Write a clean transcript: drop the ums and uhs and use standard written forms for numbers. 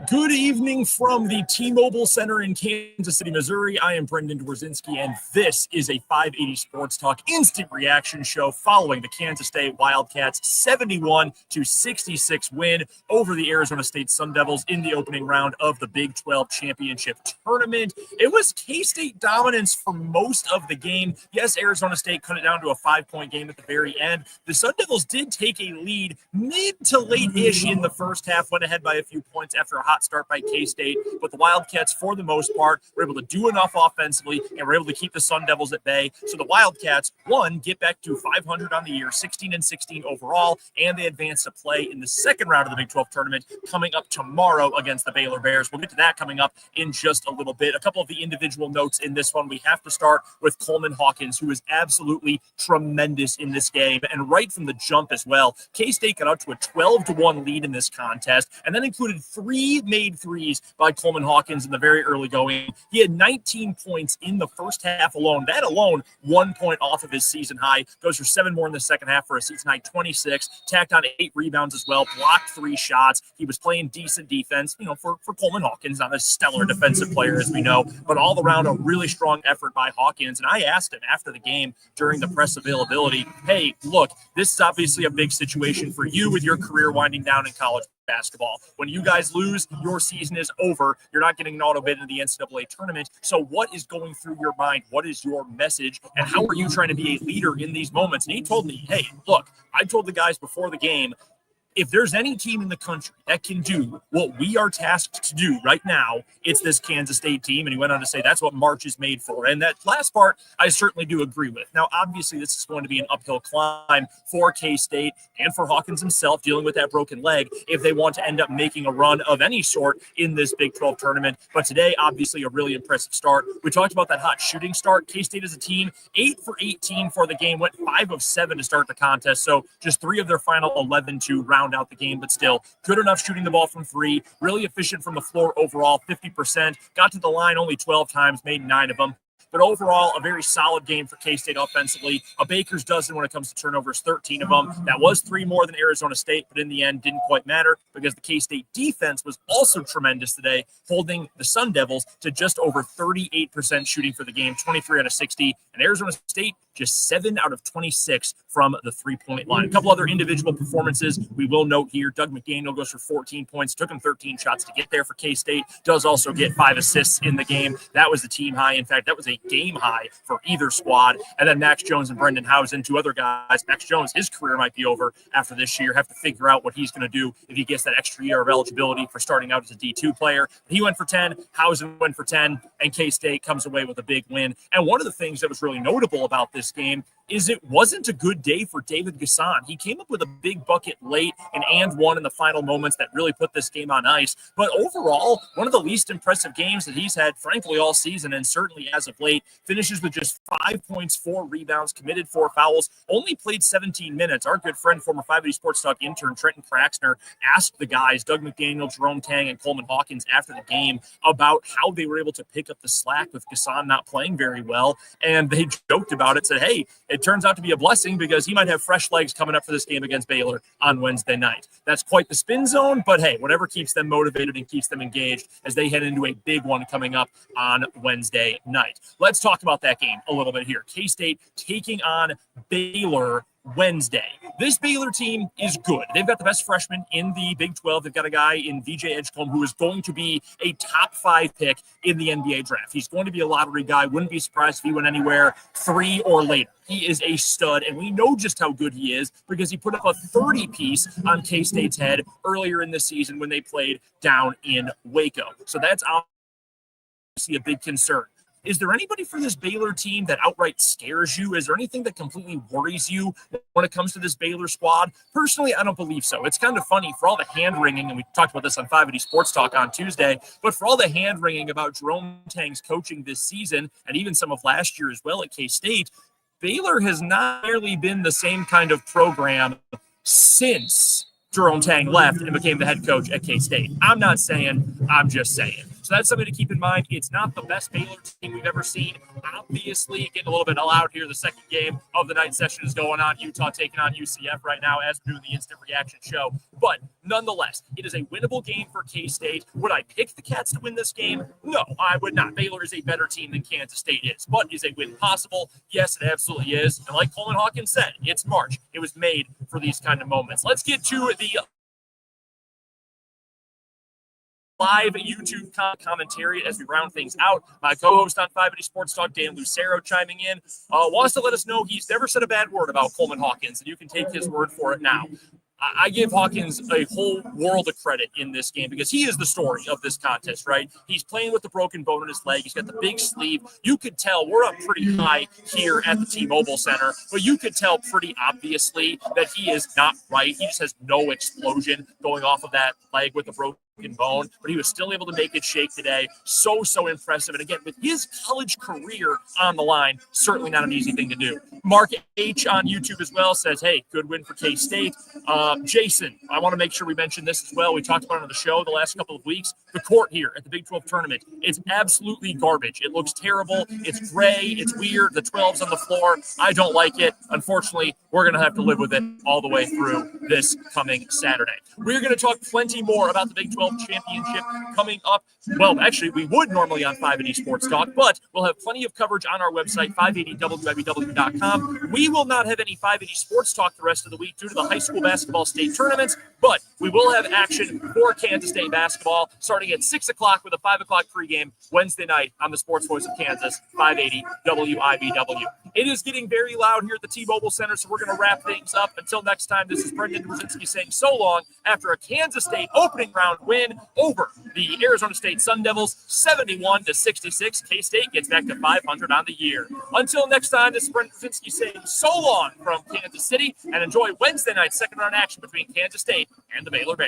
Good evening from the T-Mobile Center in Kansas City, Missouri. I am Brendan Dzwierzynski, and this is a 580 Sports Talk instant reaction show following the Kansas State Wildcats 71-66 win over the Arizona State Sun Devils in the opening round of the Big 12 Championship Tournament. It was K-State dominance for most of the game. Yes, Arizona State cut it down to a 5-point game at the very end. The Sun Devils did take a lead mid to late-ish in the first half, went ahead by a few points after a hot start by K-State, but the Wildcats, for the most part, were able to do enough offensively and were able to keep the Sun Devils at bay. So the Wildcats, get back to 500 on the year, 16-16 overall, and they advance to play in the second round of the Big 12 tournament coming up tomorrow against the Baylor Bears. We'll get to that coming up in just a little bit. A couple of the individual notes in this one. We have to start with Coleman Hawkins, who is absolutely tremendous in this game, and right from the jump as well. K-State got out to a 12-1 lead in this contest, and that included 3 made threes by Coleman Hawkins in the very early going. He had 19 points in the first half alone. That alone, 1 point off of his season high. Goes for 7 more in the second half for a season high 26. Tacked on 8 rebounds as well. Blocked 3 shots. He was playing decent defense, for Coleman Hawkins, not a stellar defensive player as we know, but all around a really strong effort by Hawkins. And I asked him after the game during the press availability, hey, look, this is obviously a big situation for you with your career winding down in college basketball. When you guys lose, your season is over. You're not getting an auto bid in the NCAA tournament. So what is going through your mind? What is your message? And how are you trying to be a leader in these moments? And he told me, hey, look, I told the guys before the game, if there's any team in the country that can do what we are tasked to do right now, it's this Kansas State team. And he went on to say that's what March is made for. And that last part, I certainly do agree with. Now, obviously, this is going to be an uphill climb for K-State and for Hawkins himself dealing with that broken leg if they want to end up making a run of any sort in this Big 12 tournament. But today, obviously, a really impressive start. We talked about that hot shooting start. K-State as a team, 8 for 18 for the game, went 5 of 7 to start the contest. So just 3 of their final 11 to round out the game, but still good enough shooting the ball from 3, really efficient from the floor overall, 50%, got to the line only 12 times, made 9 of them. But overall, a very solid game for K-State offensively. A baker's dozen when it comes to turnovers, 13 of them. That was 3 more than Arizona State, but in the end, didn't quite matter because the K-State defense was also tremendous today, holding the Sun Devils to just over 38% shooting for the game, 23 out of 60. And Arizona State, just 7 out of 26 from the 3-point line. A couple other individual performances we will note here. Doug McDaniel goes for 14 points, took him 13 shots to get there for K-State, does also get 5 assists in the game. That was the team high. In fact, that was a game high for either squad. And then Max Jones and Brendan Housen, 2 other guys. Max Jones, his career might be over after this year. Have to figure out what he's going to do if he gets that extra year of eligibility for starting out as a D2 player. He went for 10, Housen went for 10, and K-State comes away with a big win. And one of the things that was really notable about this game is it wasn't a good day for David Gasson. He came up with a big bucket late and one in the final moments that really put this game on ice. But overall, one of the least impressive games that he's had, frankly, all season, and certainly as of late. Finishes with just 5 points, 4 rebounds, committed 4 fouls, only played 17 minutes. Our good friend, former 580 Sports Talk intern Trenton Kraxner, asked the guys, Doug McDaniel, Jerome Tang, and Coleman Hawkins after the game about how they were able to pick up the slack with Gasson not playing very well. And they joked about it, said, hey, it turns out to be a blessing because he might have fresh legs coming up for this game against Baylor on Wednesday night. That's quite the spin zone, but hey, whatever keeps them motivated and keeps them engaged as they head into a big one coming up on Wednesday night. Let's talk about that game a little bit here. K-State taking on Baylor Wednesday. This Baylor team is good. They've got the best freshman in the Big 12. They've got a guy in VJ Edgecombe who is going to be a top 5 pick in the NBA draft. He's going to be a lottery guy. Wouldn't be surprised if he went anywhere 3 or later. He is a stud, and we know just how good he is because he put up a 30-piece on K-State's head earlier in the season when they played down in Waco. So that's obviously a big concern. Is there anybody for this Baylor team that outright scares you? Is there anything that completely worries you when it comes to this Baylor squad? Personally, I don't believe so. It's kind of funny for all the hand-wringing, and we talked about this on 580 Sports Talk on Tuesday, but for all the hand-wringing about Jerome Tang's coaching this season and even some of last year as well at K-State, Baylor has not really been the same kind of program since Jerome Tang left and became the head coach at K-State. I'm not saying, I'm just saying. So that's something to keep in mind. It's not the best Baylor team we've ever seen. Obviously, getting a little bit loud here. The second game of the night session is going on. Utah taking on UCF right now as we're doing the instant reaction show. But nonetheless, it is a winnable game for K-State. Would I pick the Cats to win this game? No, I would not. Baylor is a better team than Kansas State is. But is a win possible? Yes, it absolutely is. And like Coleman Hawkins said, it's March. It was made for these kind of moments. Let's get to the live YouTube commentary as we round things out. My co-host on 580 Sports Talk, Dan Lucero, chiming in, wants to let us know he's never said a bad word about Coleman Hawkins, and you can take his word for it now. I give Hawkins a whole world of credit in this game because he is the story of this contest, right? He's playing with the broken bone in his leg. He's got the big sleeve. You could tell we're up pretty high here at the T-Mobile Center, but you could tell pretty obviously that he is not right. He just has no explosion going off of that leg with the broken bone, but he was still able to make it shake today. So impressive. And again, with his college career on the line, certainly not an easy thing to do. Mark H on YouTube as well says, hey, good win for K-State. Jason, I want to make sure we mention this as well. We talked about it on the show the last couple of weeks. The court here at the Big 12 tournament, it's absolutely garbage. It looks terrible. It's gray. It's weird. The 12's on the floor. I don't like it. Unfortunately, we're going to have to live with it all the way through this coming Saturday. We're going to talk plenty more about the Big 12 championship coming up. Well, actually, we would normally on 580 Sports Talk, but we'll have plenty of coverage on our website, 580wibw.com. We will not have any 580 Sports Talk the rest of the week due to the high school basketball state tournaments, but we will have action for Kansas State basketball starting at 6 o'clock with a 5 o'clock pregame Wednesday night on the Sports Voice of Kansas, 580 WIBW. It is getting very loud here at the T-Mobile Center, so we're going to wrap things up. Until next time, this is Brendan Dzwierzynski saying so long after a Kansas State opening round win over the Arizona State Sun Devils, 71-66. K-State gets back to 500 on the year. Until next time, this is Brendan Dzwierzynski saying so long from Kansas City, and enjoy Wednesday night's second round action between Kansas State and the Baylor Bears.